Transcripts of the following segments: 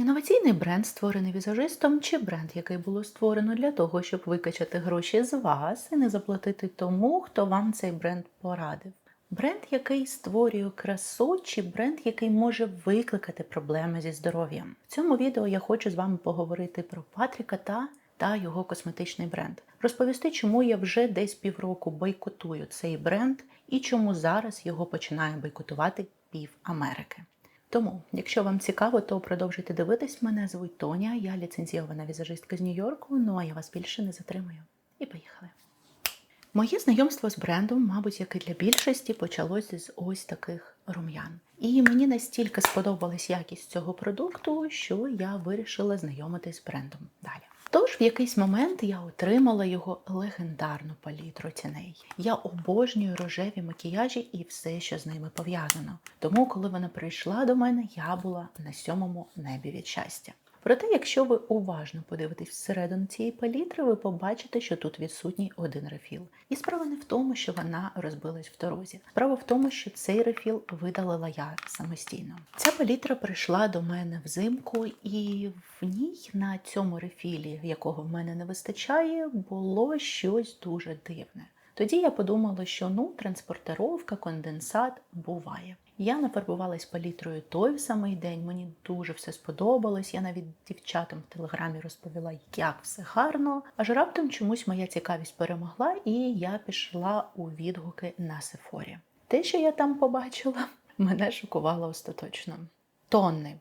Інноваційний бренд, створений візажистом, чи бренд, який було створено для того, щоб викачати гроші з вас і не заплатити тому, хто вам цей бренд порадив. Бренд, який створює красу, чи бренд, який може викликати проблеми зі здоров'ям. В цьому відео я хочу з вами поговорити про Патріка та його косметичний бренд. Розповісти, чому я вже десь півроку бойкотую цей бренд і чому зараз його починає бойкотувати пів Америки. Тому, якщо вам цікаво, то продовжуйте дивитись. Мене звуть Тоня, я ліцензійована візажистка з Нью-Йорку, ну а я вас більше не затримую. І поїхали. Моє знайомство з брендом, мабуть, як і для більшості, почалося з ось таких рум'ян. І мені настільки сподобалась якість цього продукту, що я вирішила знайомитись з брендом далі. Тож в якийсь момент я отримала його легендарну палітру тіней. Я обожнюю рожеві макіяжі і все, що з ними пов'язано. Тому, коли вона прийшла до мене, я була на сьомому небі від щастя. Проте, якщо ви уважно подивитесь всередину цієї палітри, ви побачите, що тут відсутній один рефіл. І справа не в тому, що вона розбилась в дорозі. Справа в тому, що цей рефіл видалила я самостійно. Ця палітра прийшла до мене взимку, і в ній на цьому рефілі, якого в мене не вистачає, було щось дуже дивне. Тоді я подумала, що транспортировка, конденсат буває. Я нафарбувалась палітрою той самий день, мені дуже все сподобалось, я навіть дівчатам в телеграмі розповіла, як все гарно, аж раптом чомусь моя цікавість перемогла і я пішла у відгуки на Сефорі. Те, що я там побачила, мене шокувало остаточно. Тонни.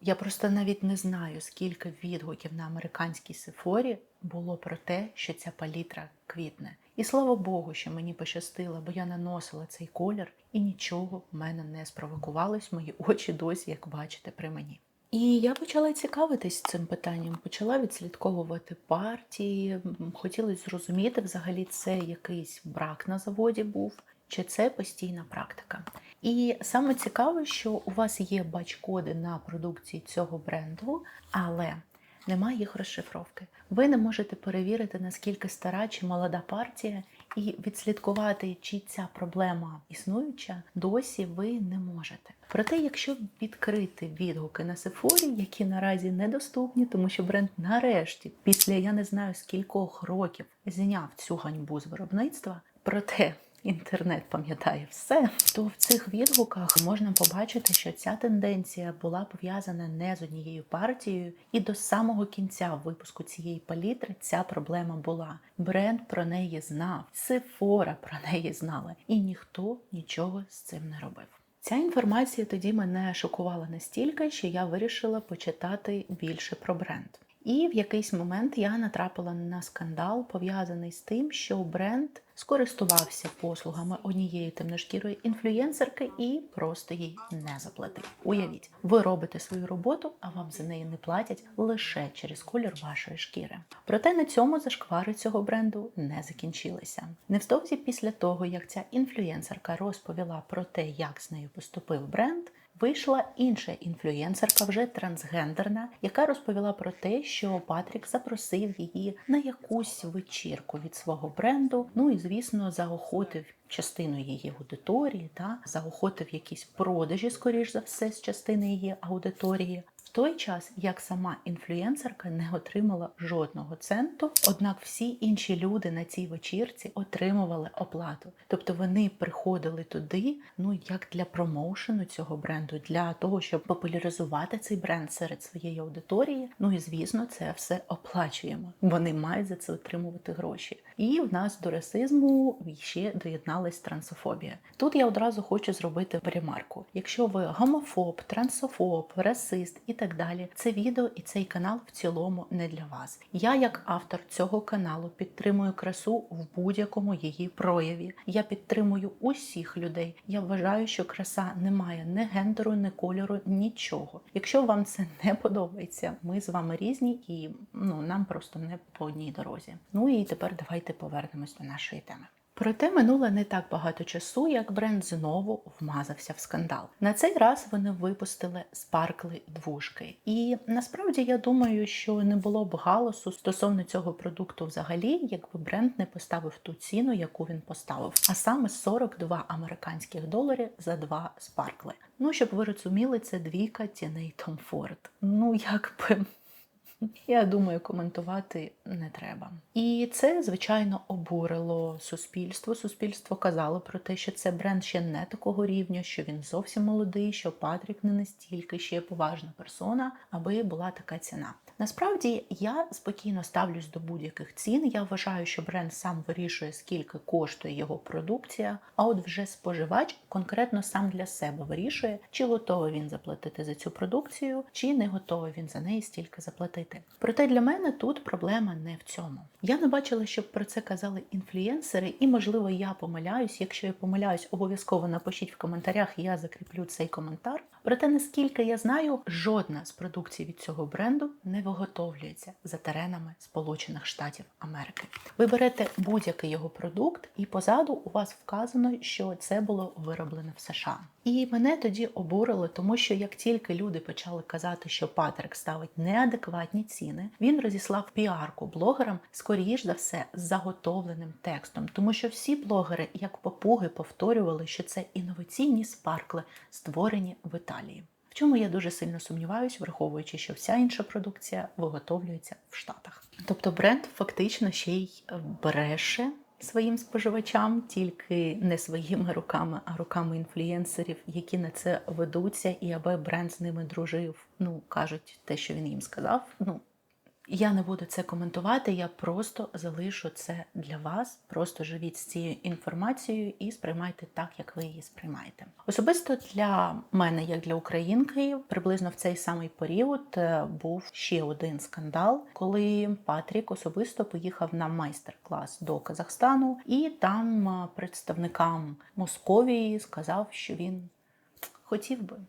Я просто навіть не знаю, скільки відгуків на американській Сефорі було про те, що ця палітра квітне. І слава Богу, що мені пощастило, бо я наносила цей колір і нічого в мене не спровокувалось, мої очі досі, як бачите, при мені. І я почала цікавитись цим питанням, почала відслідковувати партії, хотілося зрозуміти, взагалі це якийсь брак на заводі був, чи це постійна практика. І саме цікаве, що у вас є бач-коди на продукції цього бренду, але немає їх розшифровки. Ви не можете перевірити, наскільки стара чи молода партія, і відслідкувати, чи ця проблема існуюча, досі ви не можете. Проте, якщо відкрити відгуки на Сефорі, які наразі недоступні, тому що бренд нарешті, після я не знаю скількох років, зняв цю ганьбу з виробництва, проте інтернет пам'ятає все, то в цих відгуках можна побачити, що ця тенденція була пов'язана не з однією партією, і до самого кінця випуску цієї палітри ця проблема була. Бренд про неї знав, Sephora про неї знала, і ніхто нічого з цим не робив. Ця інформація тоді мене шокувала настільки, що я вирішила почитати більше про бренд. І в якийсь момент я натрапила на скандал, пов'язаний з тим, що бренд скористувався послугами однієї темношкірої інфлюєнсерки і просто їй не заплатив. Уявіть, ви робите свою роботу, а вам за неї не платять лише через колір вашої шкіри. Проте на цьому зашквари цього бренду не закінчилися. Невдовзі після того, як ця інфлюєнсерка розповіла про те, як з нею поступив бренд, вийшла інша інфлюєнсерка, вже трансгендерна, яка розповіла про те, що Патрік запросив її на якусь вечірку від свого бренду, і, звісно, заохотив частину її аудиторії, заохотив якісь продажі, скоріш за все, з частини її аудиторії. В той час, як сама інфлюєнсерка не отримала жодного центу, однак всі інші люди на цій вечірці отримували оплату. Тобто вони приходили туди, як для промоушену цього бренду, для того, щоб популяризувати цей бренд серед своєї аудиторії. І, звісно, це все оплачуємо. Вони мають за це отримувати гроші. І в нас до расизму ще доєдналась трансофобія. Тут я одразу хочу зробити ремарку. Якщо ви гомофоб, трансофоб, расист і так далі, це відео і цей канал в цілому не для вас. Я, як автор цього каналу, підтримую красу в будь-якому її прояві. Я підтримую усіх людей. Я вважаю, що краса не має ні гендеру, ні кольору, нічого. Якщо вам це не подобається, ми з вами різні і нам просто не по одній дорозі. І тепер давайте повернемось до нашої теми. Проте минуло не так багато часу, як бренд знову вмазався в скандал. На цей раз вони випустили спаркли двушки. І насправді я думаю, що не було б галасу стосовно цього продукту взагалі, якби бренд не поставив ту ціну, яку він поставив. А саме 42 американських долари за 2 спаркли. Ну, щоб ви розуміли, це двійка тіней Tom Ford. Ну, якби... Я думаю, коментувати не треба. І це, звичайно, обурило суспільство. Суспільство казало про те, що це бренд ще не такого рівня, що він зовсім молодий, що Патрік не настільки ще поважна персона, аби була така ціна. Насправді, я спокійно ставлюсь до будь-яких цін. Я вважаю, що бренд сам вирішує, скільки коштує його продукція, а от вже споживач конкретно сам для себе вирішує, чи готовий він заплатити за цю продукцію, чи не готовий він за неї стільки заплатити. Проте для мене тут проблема не в цьому. Я не бачила, щоб про це казали інфлюенсери, і, можливо, я помиляюсь. Якщо я помиляюсь, обов'язково напишіть в коментарях, я закріплю цей коментар. Проте, наскільки я знаю, жодна з продукцій від цього бренду не виготовлюється за теренами Сполучених Штатів Америки. Ви берете будь-який його продукт, і позаду у вас вказано, що це було вироблено в США. І мене тоді обурило, тому що як тільки люди почали казати, що Патрік ставить неадекватні ціни, він розіслав піарку блогерам, скоріш за все, з заготовленим текстом. Тому що всі блогери, як попуги, повторювали, що це інноваційні спаркли, створені в Італії. В чому я дуже сильно сумніваюсь, враховуючи, що вся інша продукція виготовлюється в Штатах. Тобто бренд фактично ще й бреше своїм споживачам, тільки не своїми руками, а руками інфлюенсерів, які на це ведуться, і аби бренд з ними дружив, кажуть те, що він їм сказав. Я не буду це коментувати, я просто залишу це для вас. Просто живіть з цією інформацією і сприймайте так, як ви її сприймаєте. Особисто для мене, як для українки, приблизно в цей самий період був ще один скандал, коли Патрік особисто поїхав на майстер-клас до Казахстану, і там представникам Московії сказав, що він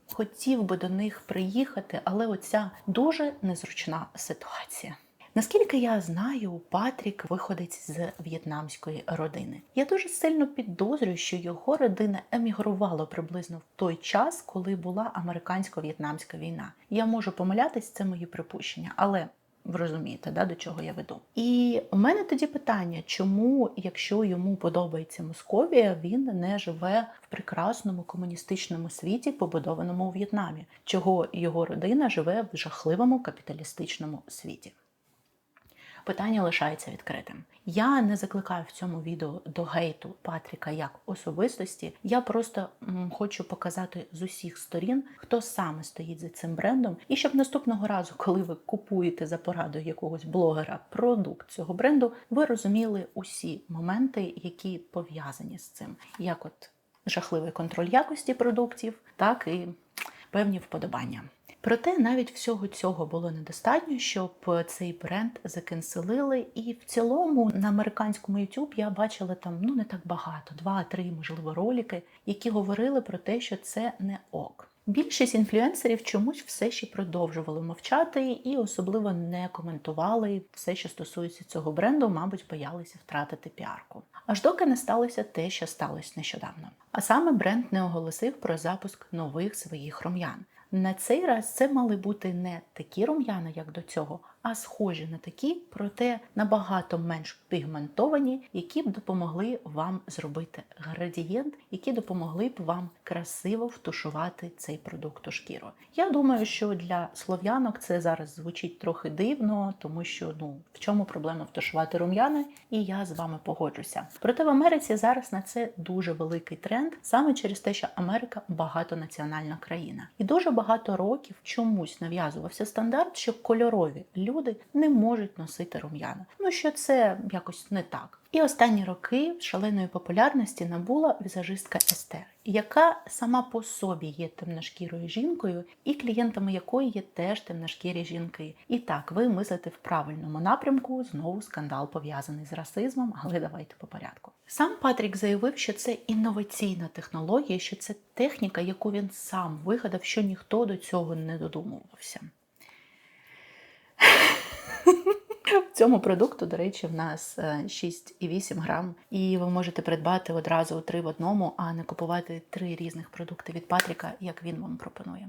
хотів би до них приїхати, але оця дуже незручна ситуація. Наскільки я знаю, Патрік виходить з в'єтнамської родини. Я дуже сильно підозрюю, що його родина емігрувала приблизно в той час, коли була американсько-в'єтнамська війна. Я можу помилятись, це мої припущення, але ви розумієте, до чого я веду. І у мене тоді питання, чому, якщо йому подобається Московія, він не живе в прекрасному комуністичному світі, побудованому у В'єтнамі? Чого його родина живе в жахливому капіталістичному світі? Питання лишається відкритим. Я не закликаю в цьому відео до гейту Патріка як особистості. Я просто хочу показати з усіх сторін, хто саме стоїть за цим брендом. І щоб наступного разу, коли ви купуєте за порадою якогось блогера продукт цього бренду, ви розуміли усі моменти, які пов'язані з цим. Як от жахливий контроль якості продуктів, так і певні вподобання. Проте навіть всього цього було недостатньо, щоб цей бренд закенселили. І в цілому на американському YouTube я бачила там не так багато, 2-3, можливо, ролики, які говорили про те, що це не ок. Більшість інфлюенсерів чомусь все ще продовжували мовчати і особливо не коментували все, що стосується цього бренду, мабуть, боялися втратити піарку. Аж доки не сталося те, що сталося нещодавно. А саме бренд не оголосив про запуск нових своїх рум'ян. На цей раз це мали бути не такі рум'яна, як до цього, а схожі на такі, проте набагато менш пігментовані, які б допомогли вам зробити градієнт, які допомогли б вам красиво втушувати цей продукт у шкіру. Я думаю, що для слов'янок це зараз звучить трохи дивно, тому що, в чому проблема втушувати рум'яна, і я з вами погоджуся. Проте в Америці зараз на це дуже великий тренд, саме через те, що Америка багатонаціональна країна. І дуже багато років чомусь нав'язувався стандарт, що кольорові люди не можуть носити рум'яна. Що це якось не так. І останні роки шаленої популярності набула візажистка Естер, яка сама по собі є темношкірою жінкою, і клієнтами якої є теж темношкірі жінки. І так, ви мислите в правильному напрямку, знову скандал пов'язаний з расизмом, але давайте по порядку. Сам Патрік заявив, що це інноваційна технологія, що це техніка, яку він сам вигадав, що ніхто до цього не додумувався. В Цьому продукту, до речі, в нас 6,8 грам, і ви можете придбати одразу 3 в одному, а не купувати 3 різних продукти від Патріка, як він вам пропонує.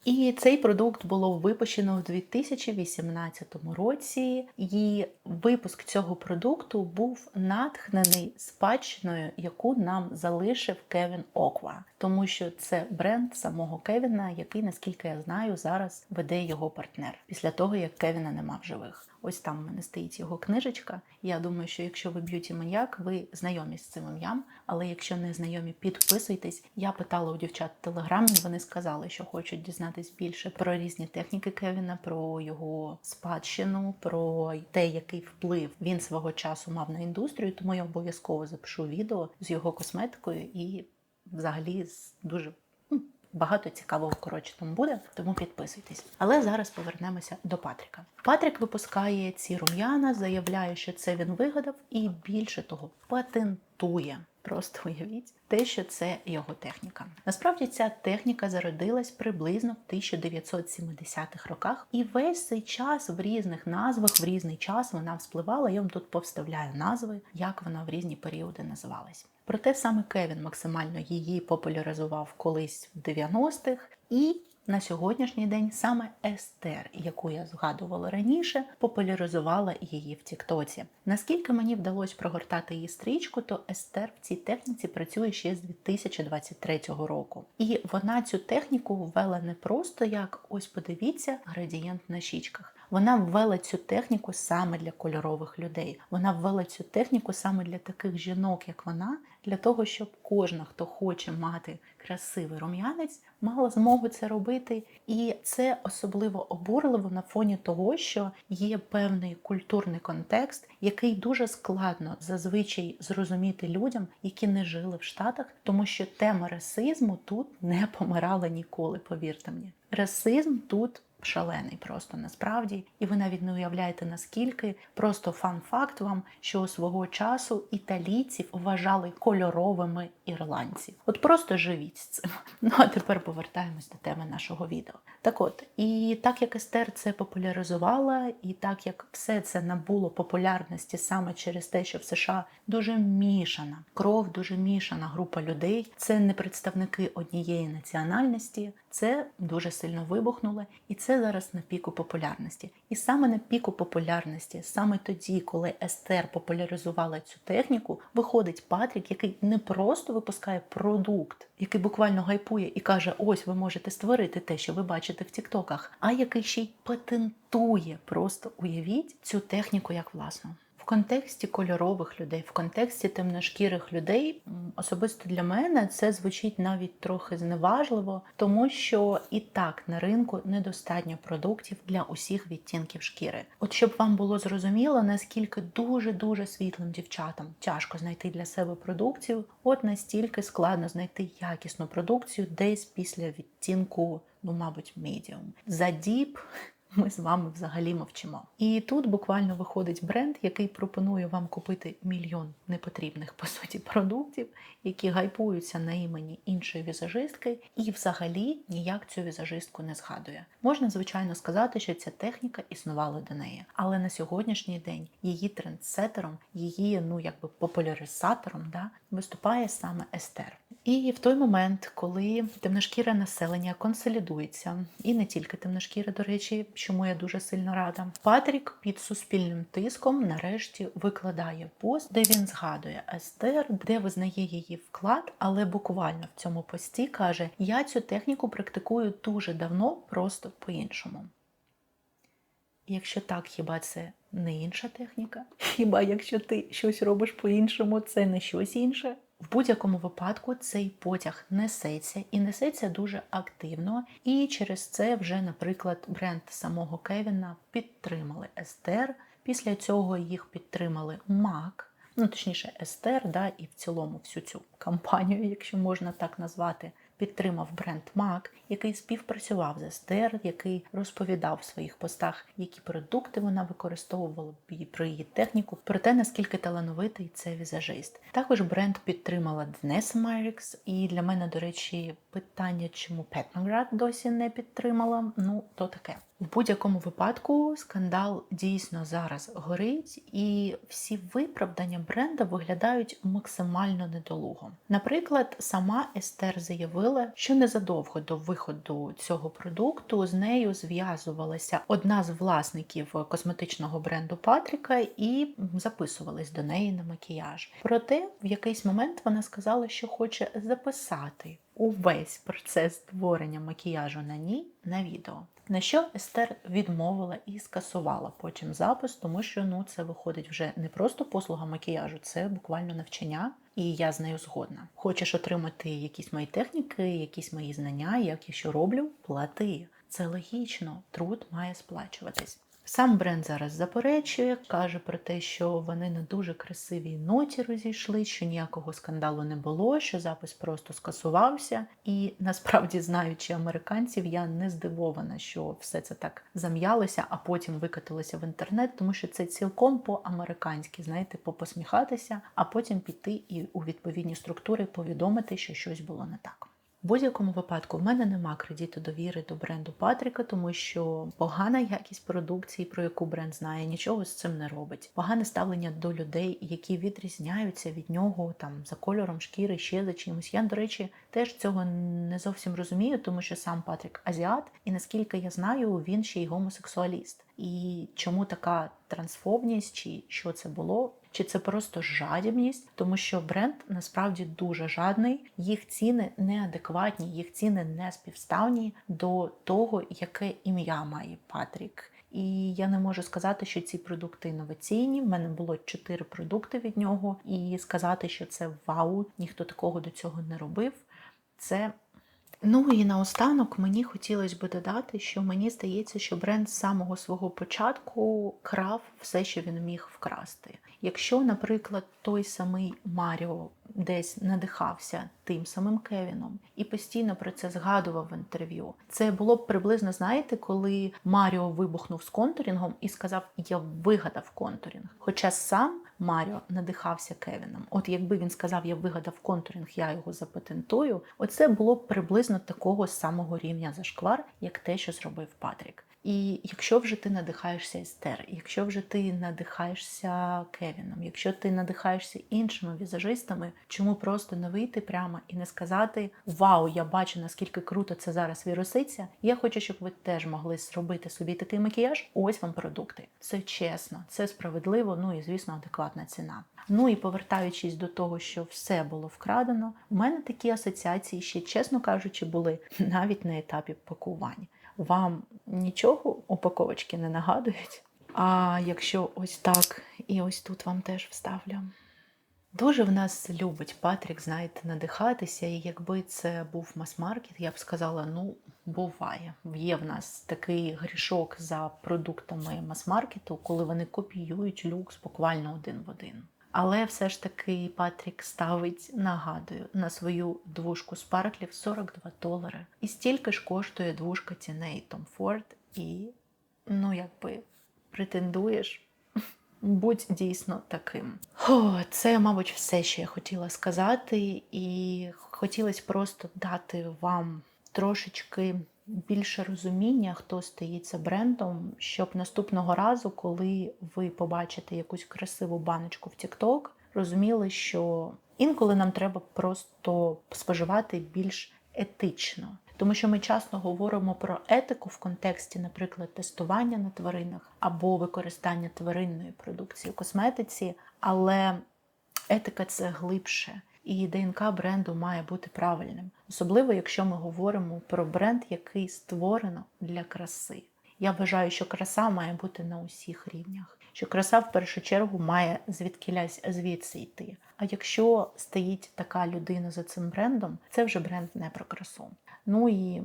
І цей продукт було випущено в 2018 році, і випуск цього продукту був натхнений спадщиною, яку нам залишив Кевін Оква. Тому що це бренд самого Кевіна, який, наскільки я знаю, зараз веде його партнер. Після того, як Кевіна нема в живих. Ось там в мене стоїть його книжечка. Я думаю, що якщо ви б'юті-маніак, ви знайомі з цим ім'ям, але якщо не знайомі, підписуйтесь. Я питала у дівчат в Телеграмі, вони сказали, що хочуть дізнатись більше про різні техніки Кевіна, про його спадщину, про те, який вплив він свого часу мав на індустрію, тому я обов'язково запишу відео з його косметикою і взагалі з дуже багато цікавого, коротше, там буде, тому підписуйтесь. Але зараз повернемося до Патріка. Патрік випускає ці рум'яна, заявляє, що це він вигадав, і більше того, патентує. Просто уявіть те, що це його техніка. Насправді ця техніка зародилась приблизно в 1970-х роках, і весь цей час в різних назвах, в різний час вона вспливала, я вам тут повставляю назви, як вона в різні періоди називалась. Проте саме Кевін максимально її популяризував колись в 90-х, і на сьогоднішній день саме Естер, яку я згадувала раніше, популяризувала її в Тіктоці. Наскільки мені вдалося прогортати її стрічку, то Естер в цій техніці працює ще з 2023 року. І вона цю техніку ввела не просто як, ось подивіться, градієнт на щічках. Вона ввела цю техніку саме для кольорових людей. Вона ввела цю техніку саме для таких жінок, як вона, для того, щоб кожна, хто хоче мати красивий рум'янець, мала змогу це робити. І це особливо обурливо на фоні того, що є певний культурний контекст, який дуже складно зазвичай зрозуміти людям, які не жили в Штатах, тому що тема расизму тут не помирала ніколи, повірте мені. Расизм тут шалений просто насправді, і ви навіть не уявляєте наскільки. Просто фан-факт вам, що свого часу італійців вважали кольоровими ірландців. От просто живіть з цим. Ну а тепер повертаємось до теми нашого відео. Так от, і так як Естер це популяризувала, і так як все це набуло популярності саме через те, що в США дуже мішана кров, дуже мішана група людей, це не представники однієї національності, це дуже сильно вибухнуло, і це зараз на піку популярності. І саме на піку популярності, саме тоді, коли Естер популяризувала цю техніку, виходить Патрік, який не просто випускає продукт, який буквально гайпує і каже, ось ви можете створити те, що ви бачите в тіктоках, а який ще й патентує, просто уявіть цю техніку як власну. В контексті кольорових людей, в контексті темношкірих людей, особисто для мене це звучить навіть трохи зневажливо, тому що і так на ринку недостатньо продуктів для усіх відтінків шкіри. От щоб вам було зрозуміло, наскільки дуже-дуже світлим дівчатам тяжко знайти для себе продукцію, от настільки складно знайти якісну продукцію десь після відтінку, мабуть, медіум. За діп ми з вами взагалі мовчимо. І тут буквально виходить бренд, який пропонує вам купити мільйон непотрібних, по суті, продуктів, які гайпуються на імені іншої візажистки і взагалі ніяк цю візажистку не згадує. Можна, звичайно, сказати, що ця техніка існувала до неї, але на сьогоднішній день її трендсетером, її, популяризатором, виступає саме Естер. І в той момент, коли темношкіре населення консолідується, і не тільки темношкіре, до речі, чому я дуже сильно рада, Патрік під суспільним тиском нарешті викладає пост, де він згадує Естер, де визнає її вклад, але буквально в цьому пості каже, я цю техніку практикую дуже давно, просто по-іншому. Якщо так, хіба це не інша техніка? Хіба якщо ти щось робиш по-іншому, це не щось інше? В будь-якому випадку цей потяг несеться і несеться дуже активно. І через це вже, наприклад, бренд самого Кевіна підтримали Естер. Після цього їх підтримали MAC, точніше Естер, і в цілому всю цю кампанію, якщо можна так назвати, підтримав бренд MAC, який співпрацював з Естер, який розповідав в своїх постах, які продукти вона використовувала про її техніку, про те, наскільки талановитий це візажист. Також бренд підтримала Денеса Майрікс, і для мене, до речі, питання, чому Pat McGrath досі не підтримала, то таке. В будь-якому випадку скандал дійсно зараз горить, і всі виправдання бренда виглядають максимально недолуго. Наприклад, сама Естер заявила, що незадовго до виходу цього продукту з нею зв'язувалася одна з власників косметичного бренду Патріка і записувалась до неї на макіяж. Проте в якийсь момент вона сказала, що хоче записати увесь процес створення макіяжу на ній на відео. На що Естер відмовила і скасувала потім запис, тому що це виходить вже не просто послуга макіяжу, це буквально навчання, і я з нею згодна. Хочеш отримати якісь мої техніки, якісь мої знання, як я що роблю? Плати. Це логічно, труд має сплачуватись. Сам бренд зараз заперечує, каже про те, що вони на дуже красивій ноті розійшли, що ніякого скандалу не було, що запис просто скасувався. І насправді, знаючи американців, я не здивована, що все це так зам'ялося, а потім викотилося в інтернет, тому що це цілком по-американськи, знаєте, попосміхатися, а потім піти і у відповідні структури повідомити, що щось було не так. В будь-якому випадку в мене нема кредиту довіри до бренду Патріка, тому що погана якість продукції, про яку бренд знає, нічого з цим не робить. Погане ставлення до людей, які відрізняються від нього за кольором шкіри, ще за чимось. Я, до речі, теж цього не зовсім розумію, тому що сам Патрік азіат, і наскільки я знаю, він ще й гомосексуаліст. І чому така трансфобність, чи що це було? Чи це просто жадібність? Тому що бренд насправді дуже жадний, їх ціни неадекватні, їх ціни не співставні до того, яке ім'я має Патрік. І я не можу сказати, що ці продукти інноваційні. В мене було 4 продукти від нього, і сказати, що це вау, ніхто такого до цього не робив, це... І наостанок мені хотілося б додати, що мені здається, що бренд з самого свого початку крав все, що він міг вкрасти. Якщо, наприклад, той самий Маріо десь надихався тим самим Кевіном і постійно про це згадував в інтерв'ю, це було б приблизно, знаєте, коли Маріо вибухнув з контурінгом і сказав «я вигадав контурінг». Хоча сам Маріо надихався Кевіном. От якби він сказав «я вигадав контурінг, я його запатентую», оце було б приблизно такого самого рівня зашквар, як те, що зробив Патрік. І якщо вже ти надихаєшся Естер, якщо вже ти надихаєшся Кевіном, якщо ти надихаєшся іншими візажистами, чому просто не вийти прямо і не сказати «Вау, я бачу, наскільки круто це зараз віруситься, я хочу, щоб ви теж могли зробити собі такий макіяж, ось вам продукти». Це чесно, це справедливо, і, звісно, адекватна ціна. І повертаючись до того, що все було вкрадено, у мене такі асоціації ще, чесно кажучи, були навіть на етапі пакування. Вам нічого упаковочки не нагадують? А якщо ось так, і ось тут вам теж вставлю. Дуже в нас любить Патрік, знаєте, надихатися, і якби це був мас-маркет, я б сказала, буває. Є в нас такий грішок за продуктами мас-маркету, коли вони копіюють люкс буквально один в один. Але все ж таки Патрік ставить, нагадую, на свою двушку спарклів $42. І стільки ж коштує двушка тіней Tom Ford. І, претендуєш, будь дійсно таким. Це, мабуть, все, що я хотіла сказати. І хотілося просто дати вам трошечки більше розуміння, хто стоїть за брендом, щоб наступного разу, коли ви побачите якусь красиву баночку в TikTok, розуміли, що інколи нам треба просто споживати більш етично. Тому що ми часто говоримо про етику в контексті, наприклад, тестування на тваринах або використання тваринної продукції у косметиці, але етика – це глибше. І ДНК бренду має бути правильним. Особливо, якщо ми говоримо про бренд, який створено для краси. Я вважаю, що краса має бути на усіх рівнях. Що краса, в першу чергу, має звідси йти. А якщо стоїть така людина за цим брендом, це вже бренд не про красу. І,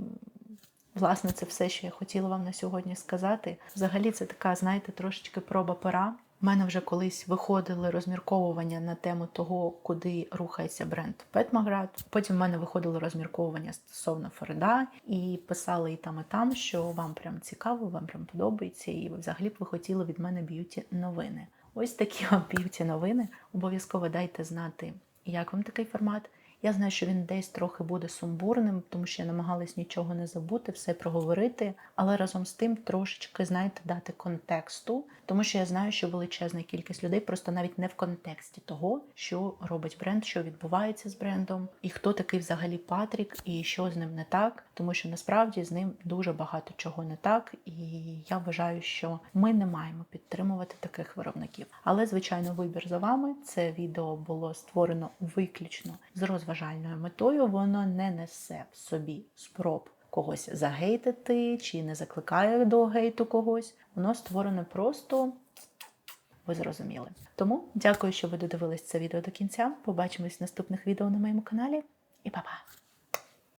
власне, це все, що я хотіла вам на сьогодні сказати. Взагалі, це така, знаєте, трошечки проба пера. У мене вже колись виходили розмірковування на тему того, куди рухається бренд Петмаград. Потім в мене виходило розмірковування стосовно Фореда, і писали і там, що вам прям цікаво, вам прям подобається, і взагалі б ви хотіли від мене б'юті-новини. Ось такі вам б'юті-новини. Обов'язково дайте знати, як вам такий формат. Я знаю, що він десь трохи буде сумбурним, тому що я намагалась нічого не забути, все проговорити, але разом з тим трошечки, знаєте, дати контексту, тому що я знаю, що величезна кількість людей просто навіть не в контексті того, що робить бренд, що відбувається з брендом, і хто такий взагалі Патрік, і що з ним не так, тому що насправді з ним дуже багато чого не так, і я вважаю, що ми не маємо підтримувати таких виробників. Але, звичайно, вибір за вами. Це відео було створено виключно з розважальною метою, воно не несе в собі спроб когось загейтити чи не закликає до гейту когось. Воно створено просто, ви зрозуміли. Тому дякую, що ви додивились це відео до кінця. Побачимось в наступних відео на моєму каналі. І па-па!